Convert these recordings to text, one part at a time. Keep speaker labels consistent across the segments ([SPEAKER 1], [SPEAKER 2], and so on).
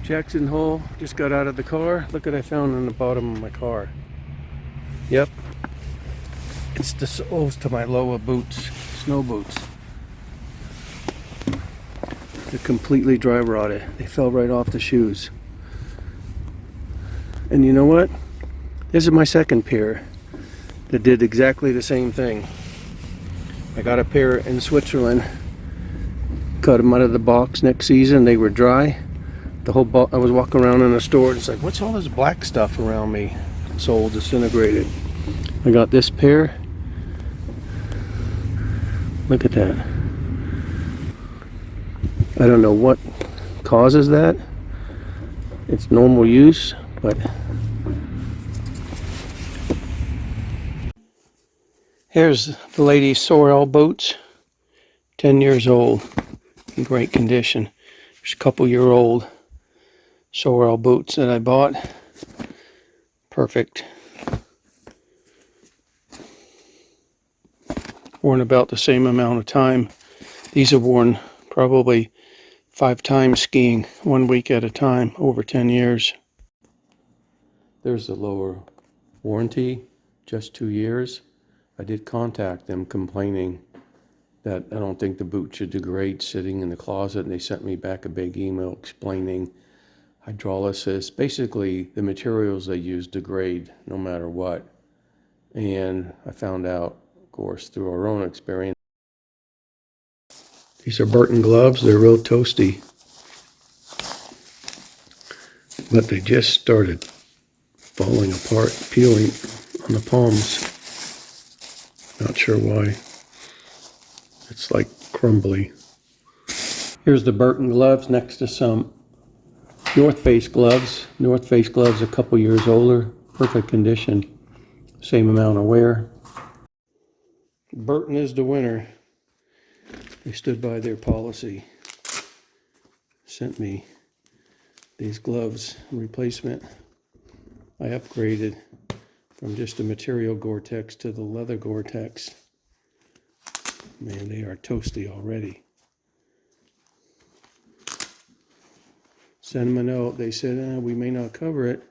[SPEAKER 1] Jackson Hole just got out of the car. Look what I found in the bottom of my car. Yep. It's the soles to my Lowa boots, snow boots. They're completely dry rotted. They fell right off the shoes. And you know what? This is my second pair that did exactly the same thing. I got a pair in Switzerland. Cut them out of the box next season. They were dry. The whole I was walking around in the store and it's like, what's all this black stuff around me? Sole disintegrated. I got this pair. Look at that. I don't know what causes that. It's normal use, but here's the lady's Sorel boots. 10 years old. In great condition. There's a couple-year-old Sorel boots that I bought. Perfect. Worn about the same amount of time. These are worn probably 5 times skiing, 1 week at a time, over 10 years. There's the lower warranty, just 2 years. I did contact them complaining that I don't think the boot should degrade sitting in the closet, and they sent me back a big email explaining hydrolysis. Basically, the materials they use degrade no matter what. And I found out, of course, through our own experience. These are Burton gloves. They're real toasty. But they just started falling apart, peeling on the palms. Not sure why. It's like crumbly. Here's the Burton gloves next to some North Face gloves. North Face gloves a couple years older. Perfect condition. Same amount of wear. Burton is the winner. They stood by their policy. Sent me these gloves in replacement. I upgraded from just a material Gore-Tex to the leather Gore-Tex. Man, they are toasty already. Sent them a note. They said, we may not cover it.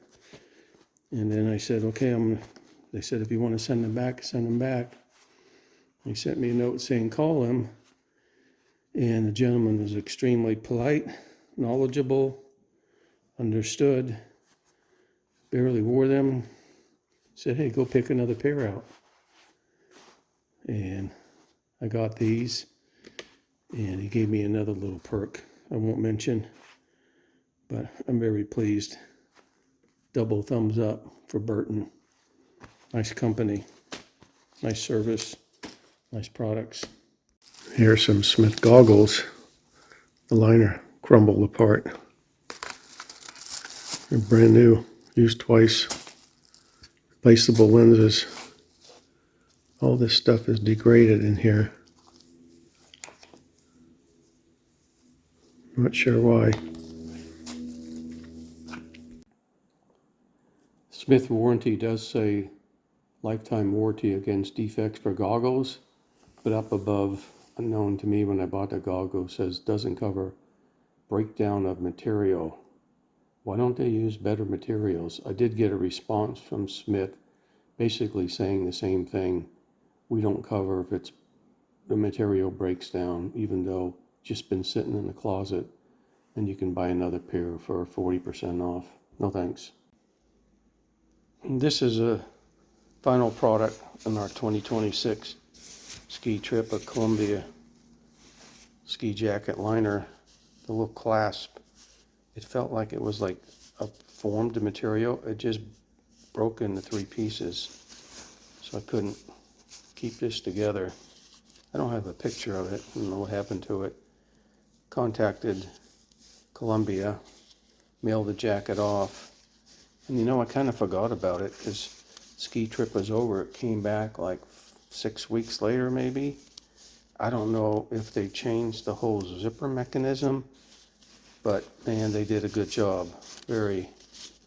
[SPEAKER 1] And then I said, okay, they said, if you want to send them back, send them back. They sent me a note saying, call them. And the gentleman was extremely polite, knowledgeable, understood, barely wore them. Said, hey, go pick another pair out. And I got these, and he gave me another little perk I won't mention, but I'm very pleased. Double thumbs up for Burton. Nice company, nice service, nice products. Here are some Smith goggles. The liner crumbled apart. They're brand new, used twice. Replaceable lenses. All this stuff is degraded in here. Not sure why. Smith warranty does say lifetime warranty against defects for goggles, but up above, unknown to me when I bought the goggles, says doesn't cover breakdown of material. Why don't they use better materials? I did get a response from Smith basically saying the same thing. We don't cover if the material breaks down, even though it's just been sitting in the closet, and you can buy another pair for 40% off. No thanks. And this is a final product in our 2026 ski trip, a Columba ski jacket liner. The little clasp, it felt like it was like a formed material. It just broke into 3 pieces, so I couldn't keep this together. I don't have a picture of it. I don't know what happened to it. Contacted Columba, mailed the jacket off, and you know, I kind of forgot about it because ski trip was over. It came back like 6 weeks later maybe. I don't know if they changed the whole zipper mechanism, but man, they did a good job. Very,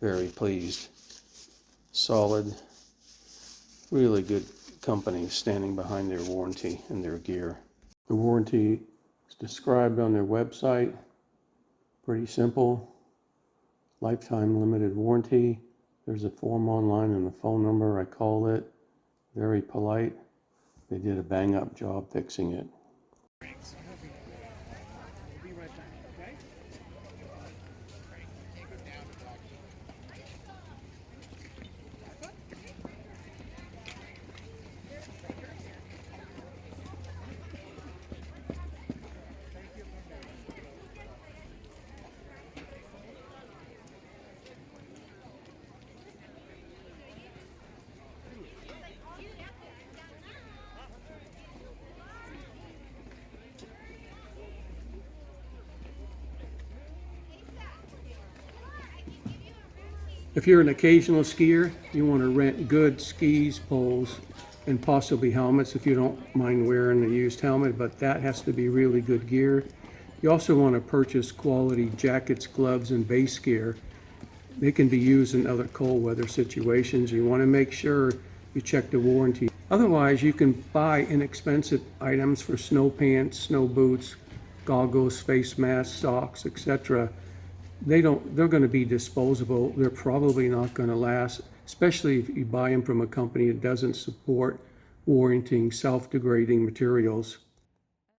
[SPEAKER 1] very pleased. Solid. really good companies standing behind their warranty and their gear. The warranty is described on their website. Pretty simple. Lifetime limited warranty. There's a form online and a phone number. I called it. Very polite. They did a bang-up job fixing it. If you're an occasional skier, you want to rent good skis, poles, and possibly helmets if you don't mind wearing a used helmet, but that has to be really good gear. You also want to purchase quality jackets, gloves, and base gear. They can be used in other cold weather situations. You want to make sure you check the warranty. Otherwise, you can buy inexpensive items for snow pants, snow boots, goggles, face masks, socks, etc. They're going to be disposable. They're probably not going to last, especially if you buy them from a company that doesn't support warranting self-degrading materials.